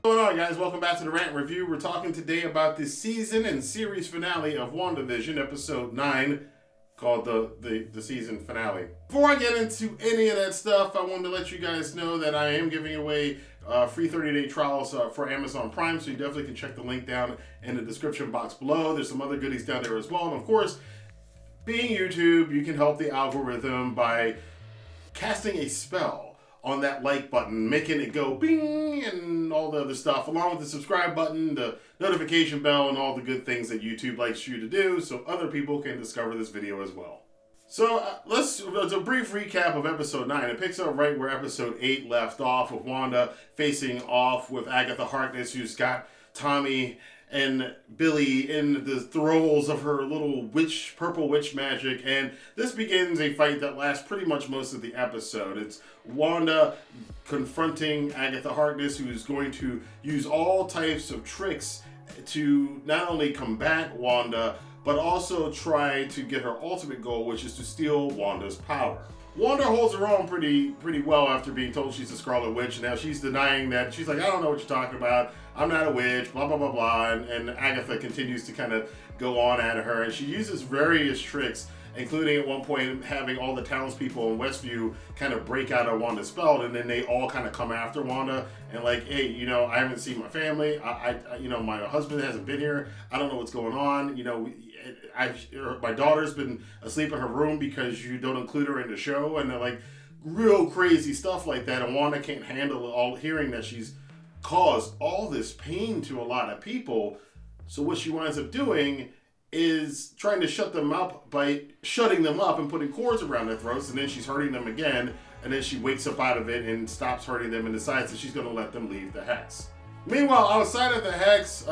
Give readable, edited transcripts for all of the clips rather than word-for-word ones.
What's going on, guys? Welcome back to the Rant Review. We're talking today about the season and series finale of WandaVision, episode 9, called the season finale. Before I get into any of that stuff, I wanted to let you guys know that I am giving away free 30-day trials for Amazon Prime, so you definitely can check the link down in the description box below. There's some other goodies down there as well, and of course, being YouTube, you can help the algorithm by casting a spell on that like button, making it go bing and all the other stuff, along with the subscribe button, the notification bell, and all the good things that YouTube likes you to do so other people can discover this video as well. So let's a brief recap of episode 9. It picks up right where episode 8 left off, with Wanda facing off with Agatha Harkness, who's got Tommy and Billy in the throes of her little purple witch magic, and this begins a fight that lasts pretty much most of the episode. It's Wanda confronting Agatha Harkness, who's going to use all types of tricks to not only combat Wanda, but also try to get her ultimate goal, which is to steal Wanda's power. Wanda holds her own pretty well after being told she's a Scarlet Witch. Now she's denying that. She's like, I don't know what you're talking about. I'm not a witch, blah, blah, blah, blah. And Agatha continues to kind of go on at her. And she uses various tricks, including at one point having all the townspeople in Westview kind of break out of Wanda's spell. And then they all kind of come after Wanda and like, hey, you know, I haven't seen my family. You know, my husband hasn't been here. I don't know what's going on. You know, my daughter's been asleep in her room because you don't include her in the show, and they're like real crazy stuff like that. And Wanda can't handle hearing that she's caused all this pain to a lot of people. So what she winds up doing is trying to shut them up by shutting them up and putting cords around their throats, and then she's hurting them again, and then she wakes up out of it and stops hurting them and decides that she's going to let them leave the Hex. Meanwhile, outside of the Hex,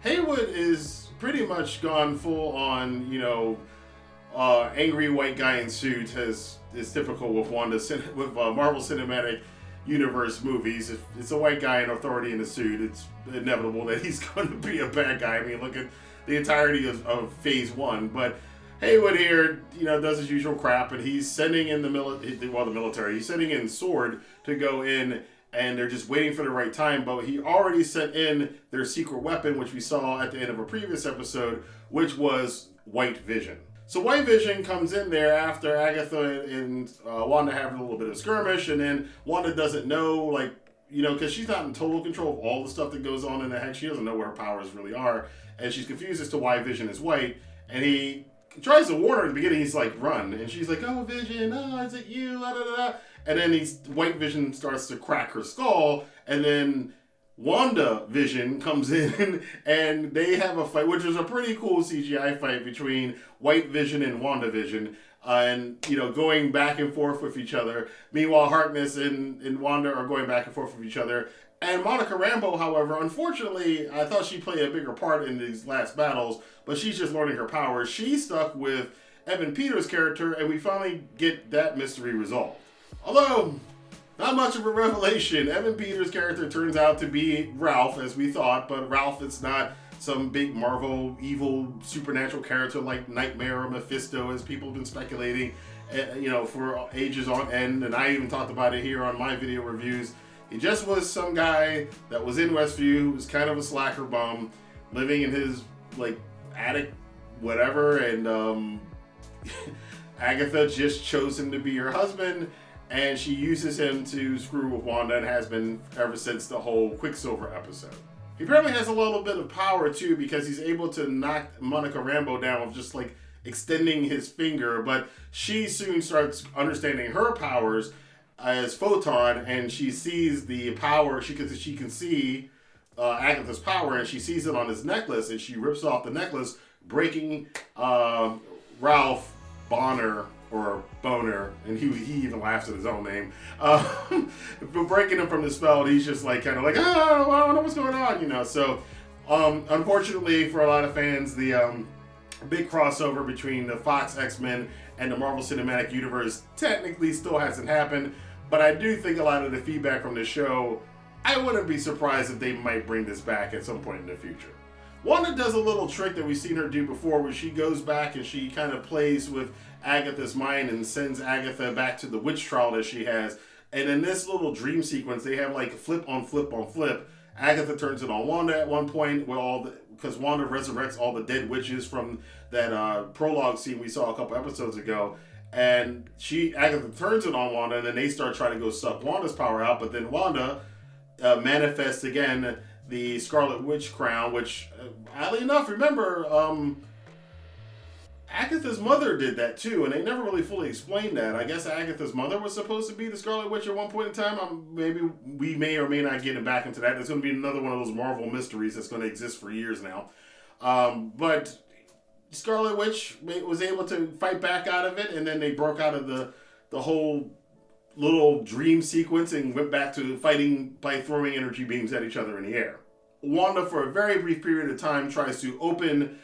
Haywood is pretty much gone full on, you know, angry white guy in suit, as is typical with Marvel Cinematic Universe movies. If it's a white guy in authority in a suit, it's inevitable that he's going to be a bad guy. I mean, look at the entirety of Phase 1. But Haywood here, you know, does his usual crap, and he's sending in the military. He's sending in S.W.O.R.D to go in, and they're just waiting for the right time. But he already sent in their secret weapon, which we saw at the end of a previous episode, which was White Vision. So White Vision comes in there after Agatha and Wanda have a little bit of skirmish, and then Wanda doesn't know, like, you know, because she's not in total control of all the stuff that goes on in the Hex. She doesn't know where her powers really are, and she's confused as to why Vision is white, and he tries to warn her at the beginning. He's like, run, and she's like, oh, Vision, oh, is it you, da, da, da. And then White Vision starts to crack her skull, and then WandaVision comes in, and they have a fight, which is a pretty cool CGI fight between White Vision and WandaVision, and, you know, going back and forth with each other. Meanwhile, Harkness and Wanda are going back and forth with each other. And Monica Rambeau, however, unfortunately, I thought she'd play a bigger part in these last battles, but she's just learning her powers. She's stuck with Evan Peters' character, and we finally get that mystery resolved. Although, not much of a revelation. Evan Peters' character turns out to be Ralph, as we thought, but Ralph is not some big Marvel evil supernatural character like Nightmare or Mephisto, as people have been speculating, you know, for ages on end, and I even talked about it here on my video reviews. He just was some guy that was in Westview, who was kind of a slacker bum, living in his, like, attic, whatever, and Agatha just chose him to be her husband, and she uses him to screw with Wanda, and has been ever since the whole Quicksilver episode. He apparently has a little bit of power, too, because he's able to knock Monica Rambeau down with just, like, extending his finger, but she soon starts understanding her powers as Photon, and she sees the power. She can see Agatha's power, and she sees it on his necklace, and she rips off the necklace, breaking Ralph Bonner, or Boner, and he even laughs at his own name, but breaking him from the spell. He's just like kind of like, oh, I don't know what's going on, you know. So unfortunately for a lot of fans, the big crossover between the Fox X-Men and the Marvel Cinematic Universe technically still hasn't happened, but I do think a lot of the feedback from the show, I wouldn't be surprised if they might bring this back at some point in the future. Wanda does a little trick that we've seen her do before, where she goes back and she kind of plays with Agatha's mind and sends Agatha back to the witch trial that she has. And in this little dream sequence, they have like flip on flip on flip. Agatha turns it on Wanda at one point, because Wanda resurrects all the dead witches from that prologue scene we saw a couple episodes ago. And Agatha turns it on Wanda, and then they start trying to go suck Wanda's power out. But then Wanda manifests again the Scarlet Witch crown, which, oddly enough, remember, Agatha's mother did that too, and they never really fully explained that. I guess Agatha's mother was supposed to be the Scarlet Witch at one point in time. Maybe we may or may not get back into that. It's going to be another one of those Marvel mysteries that's going to exist for years now. But Scarlet Witch was able to fight back out of it, and then they broke out of the whole little dream sequence and went back to fighting by throwing energy beams at each other in the air. Wanda, for a very brief period of time, tries to open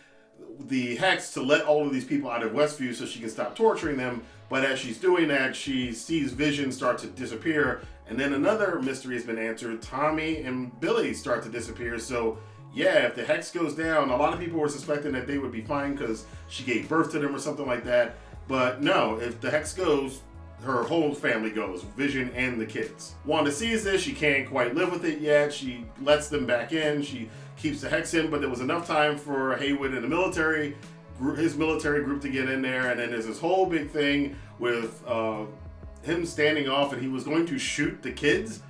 the hex to let all of these people out of Westview so she can stop torturing them. But as she's doing that, she sees Vision start to disappear. And then another mystery has been answered. Tommy and Billy start to disappear. So yeah, if the hex goes down, a lot of people were suspecting that they would be fine because she gave birth to them or something like that. But no, if the hex goes, her whole family goes, Vision and the kids. Wanda sees this. She can't quite live with it yet. She lets them back in. She keeps the hex in, but there was enough time for Haywood and his military group to get in there, and then there's this whole big thing with him standing off, and he was going to shoot the kids.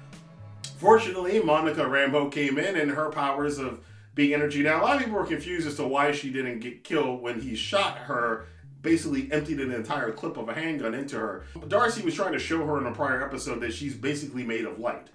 Fortunately, Monica Rambeau came in, and her powers of being energy. Now, a lot of people were confused as to why she didn't get killed when he shot her, basically emptied an entire clip of a handgun into her. Darcy was trying to show her in a prior episode that she's basically made of light,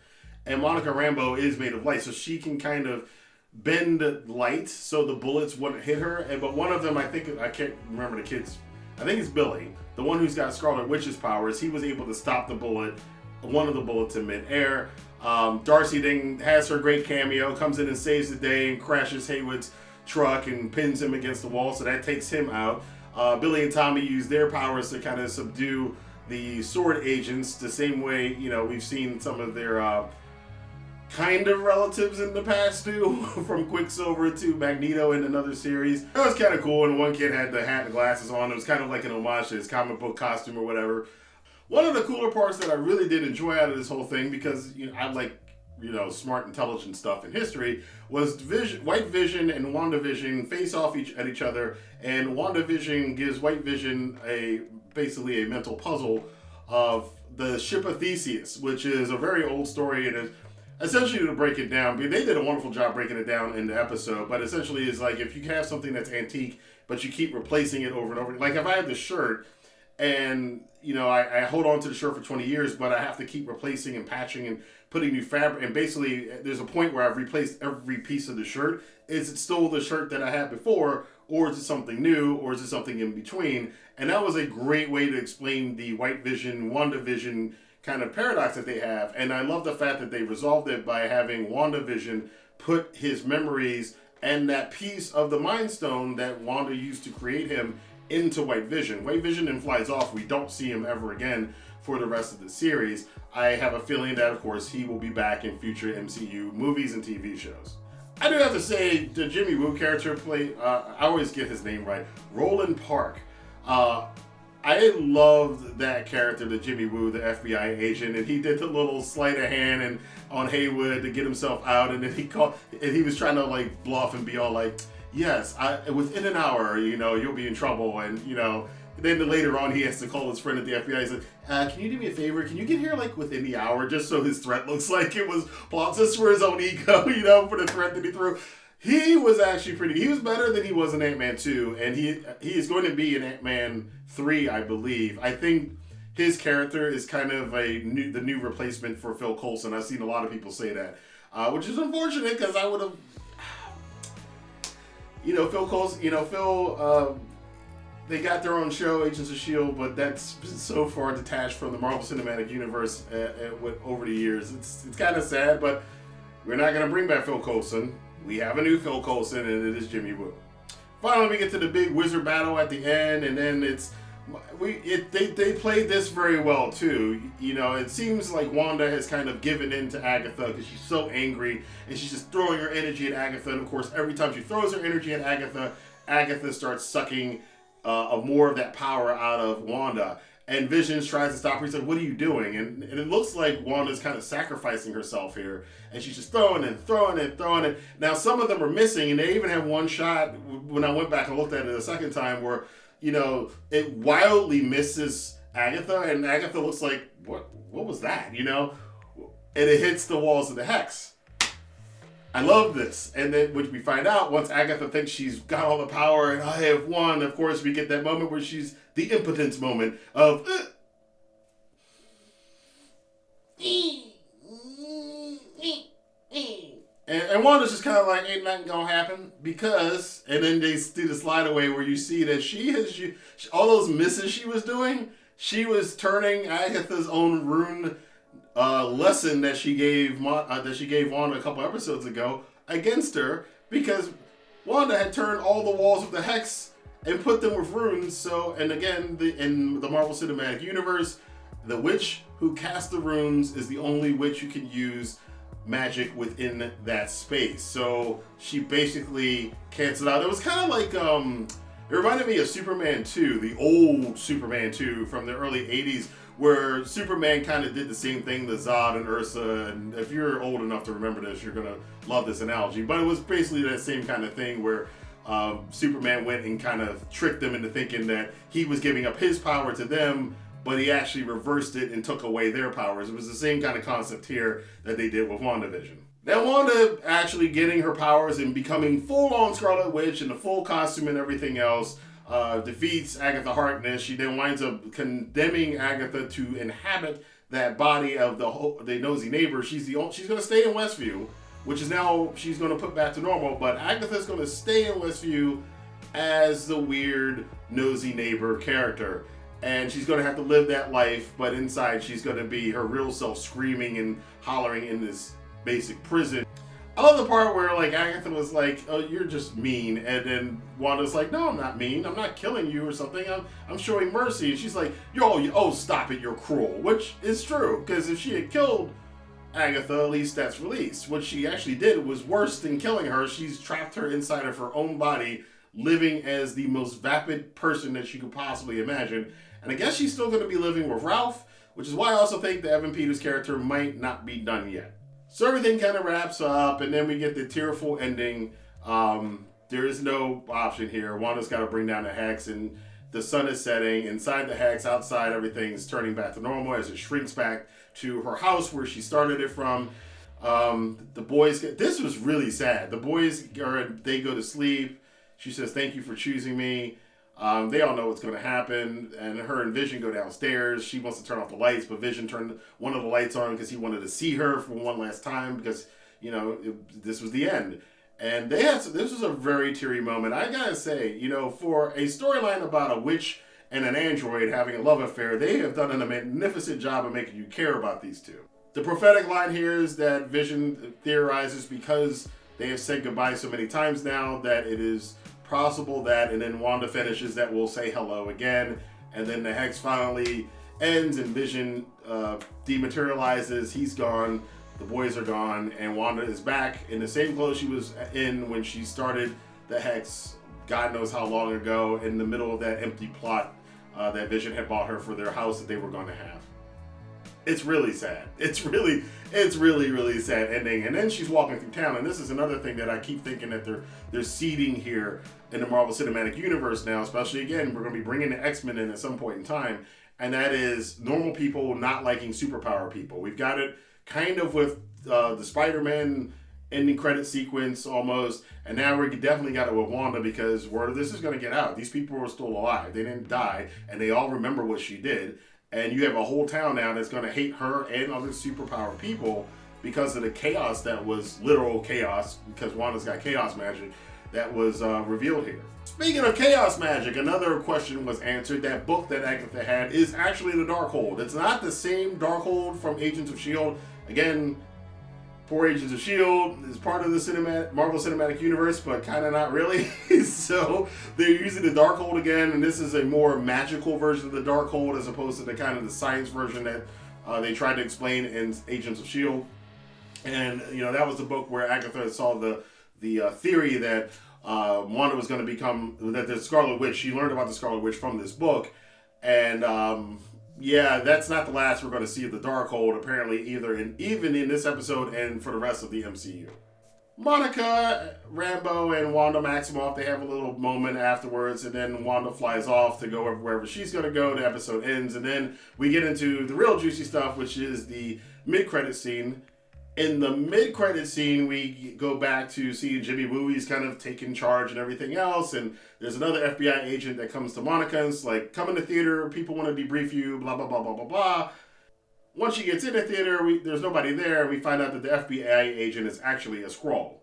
and Monica Rambeau is made of light, so she can kind of bend light so the bullets wouldn't hit her. But one of them, I can't remember the kids, I think it's Billy, the one who's got Scarlet Witch's powers. He was able to stop one of the bullets in midair. Darcy then has her great cameo, comes in and saves the day and crashes Haywood's truck and pins him against the wall, so that takes him out. Billy and Tommy use their powers to kind of subdue the S.W.O.R.D agents the same way, we've seen some of their kind of relatives in the past too, from Quicksilver to Magneto in another series. That was kind of cool, and one kid had the hat and glasses on. It was kind of like an homage to his comic book costume or whatever. One of the cooler parts that I really did enjoy out of this whole thing, because I like smart, intelligent stuff in history, was White Vision and WandaVision face off at each other, and WandaVision gives White Vision basically a mental puzzle of the ship of Theseus, which is a very old story, and essentially, to break it down, they did a wonderful job breaking it down in the episode, but essentially it's like if you have something that's antique, but you keep replacing it over and over. Like if I have the shirt and, I hold on to the shirt for 20 years, but I have to keep replacing and patching and putting new fabric, and basically there's a point where I've replaced every piece of the shirt. Is it still the shirt that I had before, or is it something new, or is it something in between? And that was a great way to explain the White Vision, WandaVision kind of paradox that they have. And I love the fact that they resolved it by having WandaVision put his memories and that piece of the Mind Stone that Wanda used to create him into White Vision. White Vision then flies off. We don't see him ever again for the rest of the series. I have a feeling that, of course, he will be back in future MCU movies and TV shows. I do have to say, the Jimmy Woo character I always get his name right, Roland Park. I loved that character, the Jimmy Woo, the FBI agent, and he did the little sleight of hand on Haywood to get himself out, and then he was trying to bluff and be all like, yes, within an hour, you'll be in trouble, and then later on he has to call his friend at the FBI. He's like, can you do me a favor? Can you get here within the hour, just so his threat looks like it was just for his own ego, for the threat that he threw. He was actually he was better than he was in Ant-Man 2, and he is going to be in Ant-Man 3, I believe. I think his character is kind of the new replacement for Phil Coulson. I've seen a lot of people say that, which is unfortunate, because I would have, Phil Coulson, they got their own show, Agents of S.H.I.E.L.D., but that's so far detached from the Marvel Cinematic Universe over the years. It's kind of sad, but we're not going to bring back Phil Coulson. We have a new Phil Coulson, and it is Jimmy Woo. Finally, we get to the big wizard battle at the end, and then they played this very well too. It seems like Wanda has kind of given in to Agatha because she's so angry, and she's just throwing her energy at Agatha. And of course, every time she throws her energy at Agatha, Agatha starts sucking more of that power out of Wanda. And Vision tries to stop her. He's like, "What are you doing?" And it looks like Wanda's kind of sacrificing herself here, and she's just throwing and throwing and throwing it. Now some of them are missing, and they even have one shot when I went back and looked at it a second time where it wildly misses Agatha, and Agatha looks like, what was that? And it hits the walls of the hex. I love this. And then, which we find out, once Agatha thinks she's got all the power and I have won, of course, we get that moment where she's the impotence moment of... And Wanda's just kind of like, ain't nothing gonna happen because... And then they do the slide away where you see that all those misses she was doing, she was turning Agatha's own rune lesson that she gave Wanda a couple episodes ago against her, because Wanda had turned all the walls of the hex and put them with runes. So, and again, in the Marvel Cinematic Universe, the witch who casts the runes is the only witch who can use magic within that space. So she basically canceled out. It was kind of like it reminded me of Superman 2, the old Superman 2 from the early 80s, where Superman kind of did the same thing, the Zod and Ursa, and if you're old enough to remember this, you're going to love this analogy, but it was basically that same kind of thing where Superman went and kind of tricked them into thinking that he was giving up his power to them, but he actually reversed it and took away their powers. It was the same kind of concept here that they did with WandaVision. Now Wanda actually getting her powers and becoming full-on Scarlet Witch in the full costume and everything else, defeats Agatha Harkness. She then winds up condemning Agatha to inhabit that body of the nosy neighbor. She's going to stay in Westview, which is now she's going to put back to normal. But Agatha's going to stay in Westview as the weird nosy neighbor character, and she's going to have to live that life. But inside, she's going to be her real self, screaming and hollering in this basic prison. I love the part where like Agatha was like, "Oh, you're just mean," and then Wanda's like, "No, I'm not mean. I'm not killing you or something. I'm showing mercy." And she's like, "Oh, stop it. You're cruel," which is true, because if she had killed Agatha, at least that's released. What she actually did was worse than killing her. She's trapped her inside of her own body, living as the most vapid person that she could possibly imagine. And I guess she's still going to be living with Ralph, which is why I also think that Evan Peters' character might not be done yet. So everything kind of wraps up, and then we get the tearful ending. There is no option here. Wanda's got to bring down the hex, and the sun is setting. Inside the hex, outside, everything's turning back to normal as it shrinks back to her house where she started it from. The boys this was really sad. The boys they go to sleep. She says, "Thank you for choosing me." They all know what's going to happen, and her and Vision go downstairs. She wants to turn off the lights, but Vision turned one of the lights on because he wanted to see her for one last time, because this was the end. And this was a very teary moment. I gotta say, for a storyline about a witch and an android having a love affair, they have done a magnificent job of making you care about these two. The prophetic line here is that Vision theorizes, because they have said goodbye so many times now, that it is possible that, and then Wanda finishes that we'll say hello again, and then the hex finally ends and Vision dematerializes. He's gone, the boys are gone, and Wanda is back in the same clothes she was in when she started the hex, God knows how long ago, in the middle of that empty plot that Vision had bought her for their house that they were going to have. It's really sad. It's really, really sad ending. And then she's walking through town, and this is another thing that I keep thinking that they're seeding here in the Marvel Cinematic Universe now, especially, again, we're going to be bringing the X-Men in at some point in time, and that is normal people not liking superpower people. We've got it kind of with the Spider-Man ending credit sequence almost, and now we definitely got it with Wanda, because word of this is going to get out. These people are still alive. They didn't die, and they all remember what she did. And you have a whole town now that's going to hate her and other superpowered people because of the chaos that was literal chaos, because Wanda's got chaos magic that was revealed here. Speaking of chaos magic, another question was answered. That book that Agatha had is actually the Darkhold. It's not the same Darkhold from Agents of S.W.O.R.D. Again, poor Agents of S.W.O.R.D. is part of the Marvel Cinematic Universe, but kind of not really. So they're using the Darkhold again, and this is a more magical version of the Darkhold as opposed to the kind of the science version that they tried to explain in Agents of S.W.O.R.D. And that was the book where Agatha saw the theory that Wanda was going to become the Scarlet Witch. She learned about the Scarlet Witch from this book, and yeah, that's not the last we're going to see of the Darkhold. Apparently, even in this episode and for the rest of the MCU. Monica, Rambo, and Wanda Maximoff, they have a little moment afterwards, and then Wanda flies off to go wherever she's going to go. The episode ends, and then we get into the real juicy stuff, which is the mid-credit scene. In the mid-credit scene, we go back to see Jimmy Wooey's kind of taking charge and everything else, and there's another FBI agent that comes to Monica and it's like, come in the theater, people want to debrief you, blah, blah, blah, blah, blah, blah. Once she gets in the theater, there's nobody there. We find out that the FBI agent is actually a Skrull.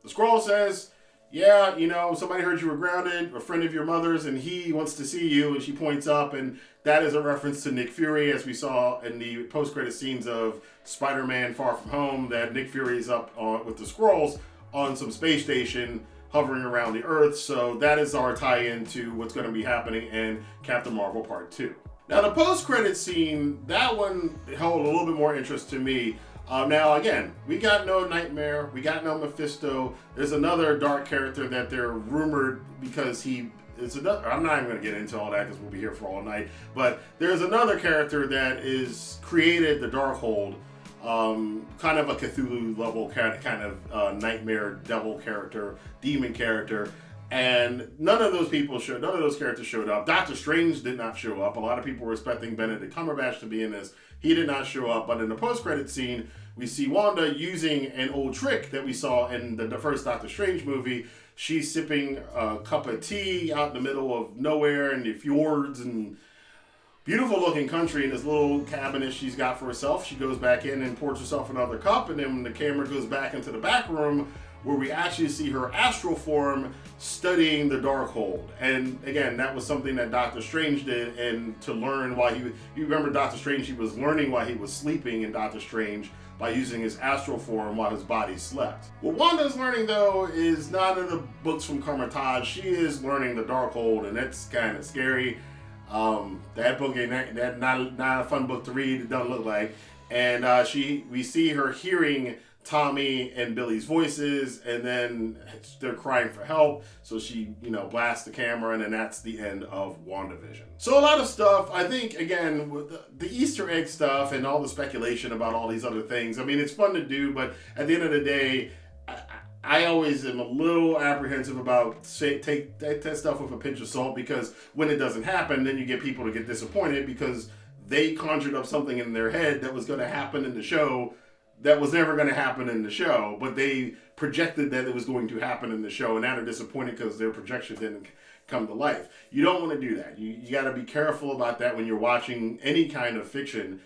The Skrull says, yeah, somebody heard you were grounded, a friend of your mother's, and he wants to see you. And she points up, and that is a reference to Nick Fury, as we saw in the post-credit scenes of Spider-Man Far From Home, that Nick Fury is up with the Skrulls on some space station hovering around the Earth. So that is our tie-in to what's going to be happening in Captain Marvel Part 2. Now, the post-credit scene, that one held a little bit more interest to me. Now, again, we got no Nightmare, we got no Mephisto. There's another dark character that they're rumored because it's another. I'm not even going to get into all that because we'll be here for all night. But there's another character that is created the Darkhold, kind of a Cthulhu level kind of nightmare devil character, demon character. And none of those characters showed up. Doctor Strange did not show up. A lot of people were expecting Benedict Cumberbatch to be in this. He did not show up. But in the post-credit scene, we see Wanda using an old trick that we saw in the first Doctor Strange movie. She's sipping a cup of tea out in the middle of nowhere in the fjords and beautiful looking country in this little cabinet she's got for herself. She goes back in and pours herself another cup. And then when the camera goes back into the back room, where we actually see her astral form studying the Darkhold. And again, that was something that Doctor Strange did, and to learn why you remember Doctor Strange, he was learning while he was sleeping in Doctor Strange by using his astral form while his body slept. What Wanda's learning, though, is not in the books from Kamar-Taj. She is learning the Darkhold, and that's kind of scary. That book ain't that not a fun book to read, it doesn't look like. And we see her hearing Tommy and Billy's voices, and then they're crying for help, so she blasts the camera, and then that's the end of WandaVision. So a lot of stuff. I think, again, with the Easter egg stuff and all the speculation about all these other things, I mean, it's fun to do, but at the end of the day, I always am a little apprehensive about take that stuff with a pinch of salt, because when it doesn't happen, then you get people to get disappointed because they conjured up something in their head that was going to happen in the show that was never going to happen in the show, but they projected that it was going to happen in the show, and now they're disappointed because their projection didn't come to life. You don't want to do that. You got to be careful about that when you're watching any kind of fiction.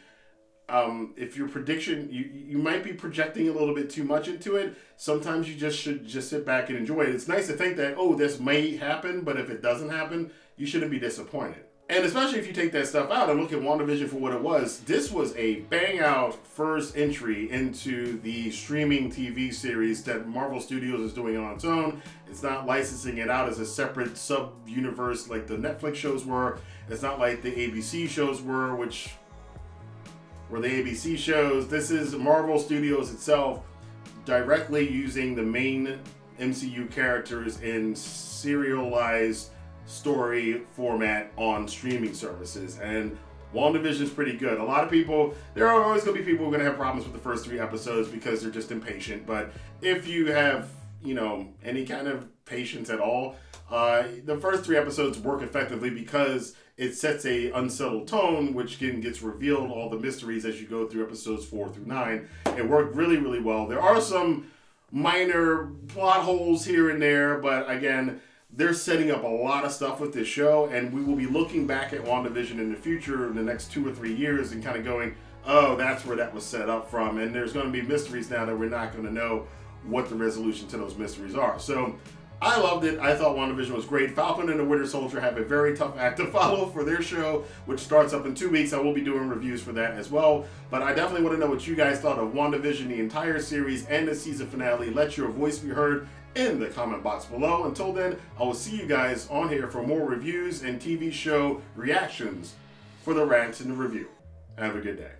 If your prediction, you might be projecting a little bit too much into it. Sometimes you should sit back and enjoy it. It's nice to think that, this may happen, but if it doesn't happen, you shouldn't be disappointed. And especially if you take that stuff out and look at WandaVision for what it was, this was a bang-out first entry into the streaming TV series that Marvel Studios is doing on its own. It's not licensing it out as a separate sub-universe like the Netflix shows were. It's not like the ABC shows were, which were the ABC shows. This is Marvel Studios itself directly using the main MCU characters in serialized story format on streaming services, and WandaVision's pretty good. A lot of people, there are always going to be people who are going to have problems with the first 3 episodes because they're just impatient, but if you have, any kind of patience at all, the first 3 episodes work effectively because it sets a unsettled tone, which gets revealed all the mysteries as you go through episodes 4 through 9. It worked really, really well. There are some minor plot holes here and there, but again, they're setting up a lot of stuff with this show, and we will be looking back at WandaVision in the future in the next 2 or 3 years and kind of going, oh, that's where that was set up from. And there's going to be mysteries now that we're not going to know what the resolution to those mysteries are. So I loved it. I thought WandaVision was great. Falcon and the Winter Soldier have a very tough act to follow for their show, which starts up in 2 weeks. I will be doing reviews for that as well. But I definitely want to know what you guys thought of WandaVision, the entire series, and the season finale. Let your voice be heard in the comment box below. Until then, I will see you guys on here for more reviews and TV show reactions for the Rantin Review. Have a good day.